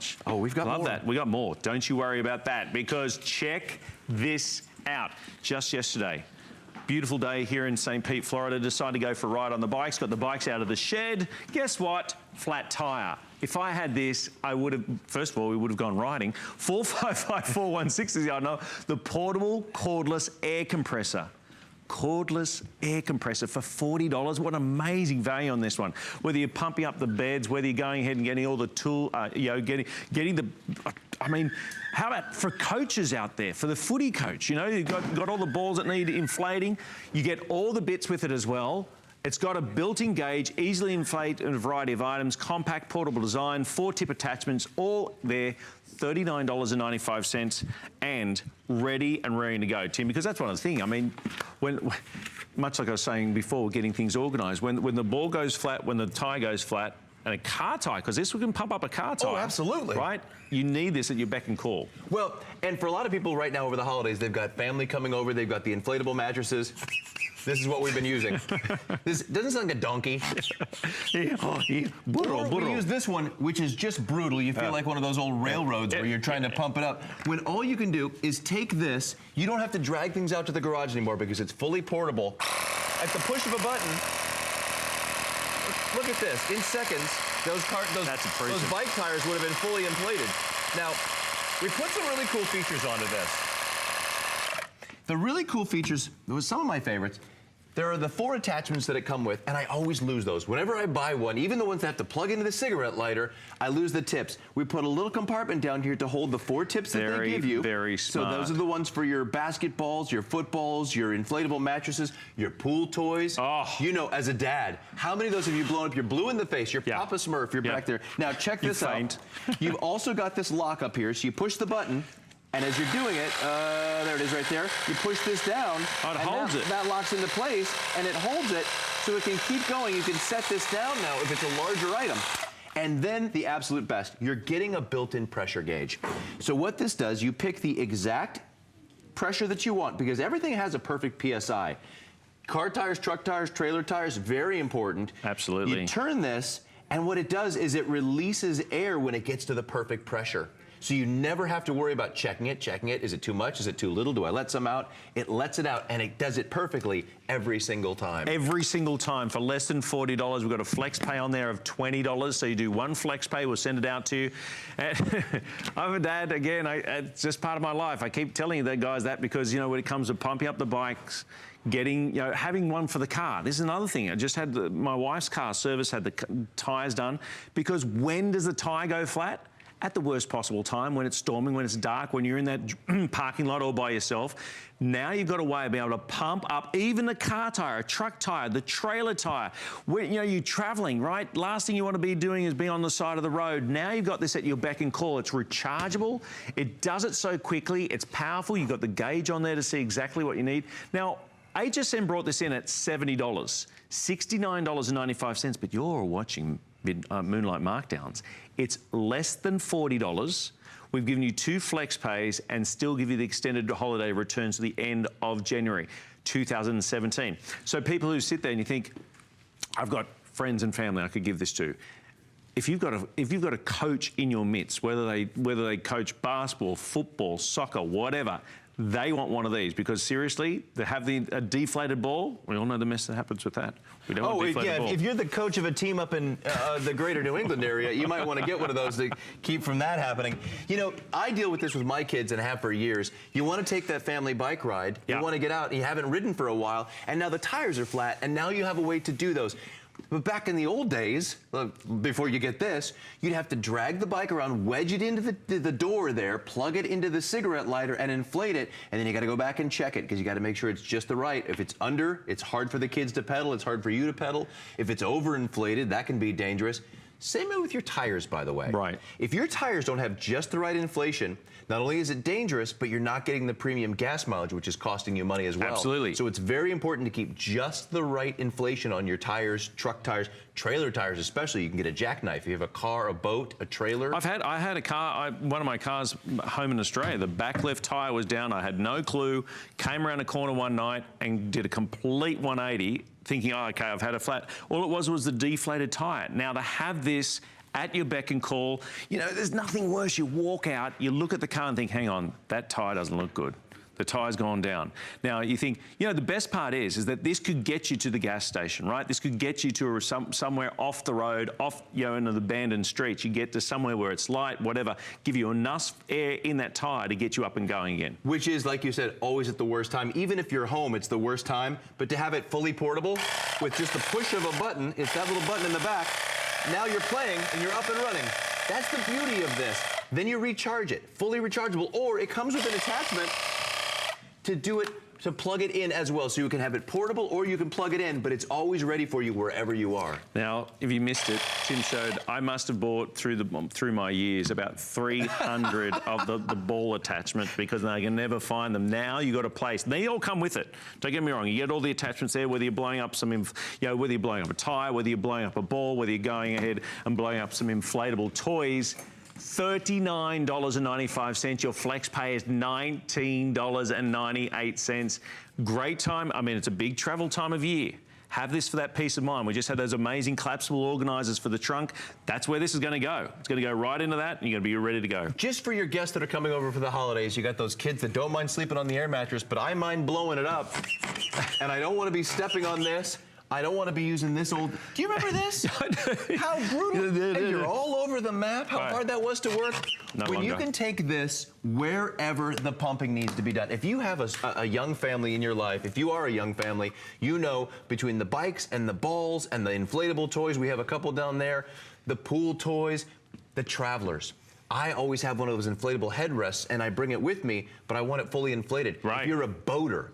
much? Oh, we've got more. Love that. We got more. Don't you worry about that, because check this out. Just yesterday, beautiful day here in St. Pete, Florida. Decided to go for a ride on the bikes. Got the bikes out of the shed. Guess what? Flat tire. If I had this, I would have, first of all, we would have gone riding. 455-416 is the the portable cordless air compressor. Cordless air compressor for $40. What an amazing value on this one. Whether you're pumping up the beds, whether you're going ahead and getting all the tool, getting the, I mean, how about for coaches out there, for the footy coach, you know, you've got all the balls that need inflating. You get all the bits with it as well. It's got a built-in gauge, easily inflate in a variety of items, compact portable design, 4-tip attachments, all there, $39.95, and ready to go, Tim, because that's one of the things. I mean, much like I was saying before, getting things organized, when the ball goes flat, when the tire goes flat, and a car tire, because this can pump up a car tire. Oh, absolutely. Right? You need this at your beck and call. Well, and for a lot of people right now over the holidays, they've got family coming over, they've got the inflatable mattresses. This is what we've been using. This doesn't sound like a donkey. We use this one, which is just brutal. You feel like one of those old railroads where you're trying to pump it up. When all you can do is take this, you don't have to drag things out to the garage anymore because it's fully portable. At the push of a button, look at this. In seconds, those bike tires would have been fully inflated. Now, we put some really cool features onto this. The really cool features, some of my favorites, there are the 4 attachments that it come with, and I always lose those. Whenever I buy one, even the ones that have to plug into the cigarette lighter, I lose the tips. We put a little compartment down here to hold the 4 tips that they give you. Very smart. So those are the ones for your basketballs, your footballs, your inflatable mattresses, your pool toys. Oh. You know, as a dad, how many of those have you blown up? You're blue in the face. You're Papa Smurf. You're back there. Now check this out. You've also got this lock up here, so you push the button, and as you're doing it, there it is right there, you push this down, and that locks into place, and it holds it so it can keep going. You can set this down now if it's a larger item. And then the absolute best, you're getting a built-in pressure gauge. So what this does, you pick the exact pressure that you want, because everything has a perfect PSI. Car tires, truck tires, trailer tires, very important. Absolutely. You turn this, and what it does is it releases air when it gets to the perfect pressure. So you never have to worry about checking it. Is it too much? Is it too little? Do I let some out? It lets it out, and it does it perfectly every single time. Every single time. For less than $40, we've got a flex pay on there of $20. So you do one flex pay, we'll send it out to you. And I'm a dad, again, it's just part of my life. I keep telling you that, guys, that because, you know, when it comes to pumping up the bikes, getting, you know, having one for the car. This is another thing. I just had my wife's car service, had the tires done, because when does the tire go flat? At the worst possible time, when it's storming, when it's dark, when you're in that parking lot all by yourself. Now you've got a way of being able to pump up even the car tire, a truck tire, the trailer tire. When, you know, you're traveling, right? Last thing you want to be doing is being on the side of the road. Now you've got this at your beck and call. It's rechargeable. It does it so quickly. It's powerful. You've got the gauge on there to see exactly what you need. Now, HSN brought this in at $70, $69.95, but you're watching Moonlight Markdowns. It's less than $40. We've given you 2 flex pays and still give you the extended holiday returns to the end of January 2017. So people who sit there and you think, I've got friends and family I could give this to. If you've got a coach in your midst, whether they coach basketball, football, soccer, whatever, they want one of these, because seriously, they have a deflated ball. We all know the mess that happens with that. We don't want a deflated ball. If you're the coach of a team up in the greater New England area, you might want to get one of those to keep from that happening. You know, I deal with this with my kids and have for years. You want to take that family bike ride, you want to get out, and you haven't ridden for a while, and now the tires are flat, and now you have a way to do those. But back in the old days, before you get this, you'd have to drag the bike around, wedge it into the door there, plug it into the cigarette lighter, and inflate it. And then you got to go back and check it, because you got to make sure it's just the right. If it's under, it's hard for the kids to pedal. It's hard for you to pedal. If it's overinflated, that can be dangerous. Same with your tires, by the way. Right. If your tires don't have just the right inflation, not only is it dangerous, but you're not getting the premium gas mileage, which is costing you money as well. Absolutely. So it's very important to keep just the right inflation on your tires, truck tires, trailer tires especially. You can get a jackknife. If you have a car, a boat, a trailer. I had a car, one of my cars home in Australia, the back left tire was down. I had no clue, came around a corner one night and did a complete 180, thinking, oh, okay, I've had a flat. All it was the deflated tire. Now, to have this at your beck and call. You know, there's nothing worse. You walk out, you look at the car and think, hang on, that tyre doesn't look good. The tire's gone down. Now, you think, you know, the best part is that this could get you to the gas station, right? This could get you to somewhere off the road, off, you know, into the abandoned streets. You get to somewhere where it's light, whatever, give you enough air in that tire to get you up and going again. Which is, like you said, always at the worst time. Even if you're home, it's the worst time. But to have it fully portable with just the push of a button, it's that little button in the back. Now you're playing and you're up and running. That's the beauty of this. Then you recharge it, fully rechargeable, or it comes with an attachment to do it, to plug it in as well. So you can have it portable or you can plug it in, but it's always ready for you wherever you are. Now, if you missed it, Tim showed I must have bought through my years about 300 of the ball attachments because I can never find them. Now you got a place. They all come with it. Don't get me wrong. You get all the attachments there, whether you're blowing up some, whether you're blowing up a tire, whether you're blowing up a ball, whether you're going ahead and blowing up some inflatable toys. $39.95. Your flex pay is $19.98. Great time. I mean, it's a big travel time of year. Have this for that peace of mind. We just had those amazing collapsible organizers for the trunk. That's where this is going to go. It's going to go right into that, and you're going to be ready to go. Just for your guests that are coming over for the holidays, you got those kids that don't mind sleeping on the air mattress, but I mind blowing it up, and I don't want to be stepping on this. I don't want to be using this old... Do you remember this? How brutal. And you're all over the map, how hard that was to work. When you can take this wherever the pumping needs to be done. If you have a young family in your life, if you are a young family, you know between the bikes and the balls and the inflatable toys, we have a couple down there, the pool toys, the travelers. I always have one of those inflatable headrests, and I bring it with me, but I want it fully inflated. Right. If you're a boater,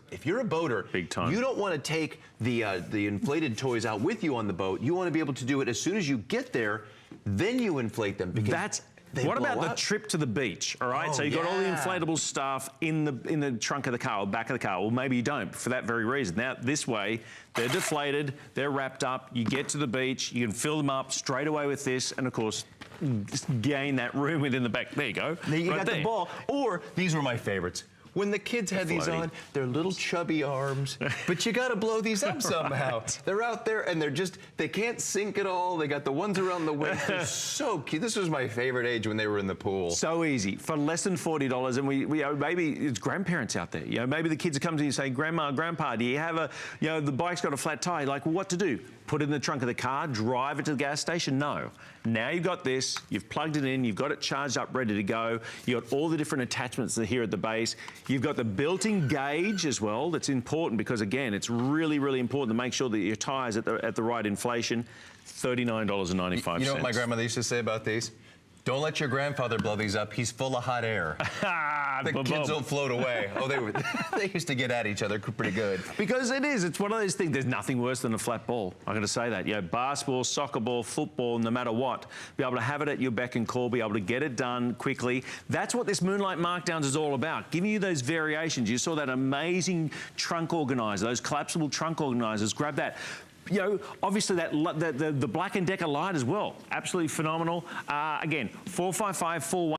big time. You don't want to take the inflated toys out with you on the boat. You want to be able to do it as soon as you get there, then you inflate them. Because what about the trip to the beach? All right, so you've got all the inflatable stuff in the trunk of the car or back of the car. Well, maybe you don't for that very reason. Now, this way, they're deflated, they're wrapped up. You get to the beach, you can fill them up straight away with this, and of course, just gain that room within the back. There you go. There you got the ball. Or these were my favorites. When the kids had these on, they're little chubby arms, but you got to blow these up somehow. They're out there and they can't sink at all. They got the ones around the waist. They're so cute. This was my favorite age when they were in the pool. So easy. For less than $40, and we maybe it's grandparents out there. You know, maybe the kids are coming to you and say, Grandma, Grandpa, do you have the bike's got a flat tire. You're like, well, what to do? Put it in the trunk of the car, drive it to the gas station? No. Now you've got this, you've plugged it in, you've got it charged up, ready to go. You've got all the different attachments that are here at the base. You've got the built-in gauge as well. That's important because, again, it's really, really important to make sure that your tire's at the right inflation. $39.95. You know what my grandmother used to say about these? Don't let your grandfather blow these up. He's full of hot air. The kids don't float away. Oh, they used to get at each other pretty good. Because it's one of those things. There's nothing worse than a flat ball. I'm going to say that. You know, basketball, soccer ball, football, no matter what, be able to have it at your beck and call, be able to get it done quickly. That's what this Moonlight Markdowns is all about, giving you those variations. You saw that amazing trunk organizer, those collapsible trunk organizers. Grab that. You know, obviously the Black & Decker light as well. Absolutely phenomenal. Again, 45541.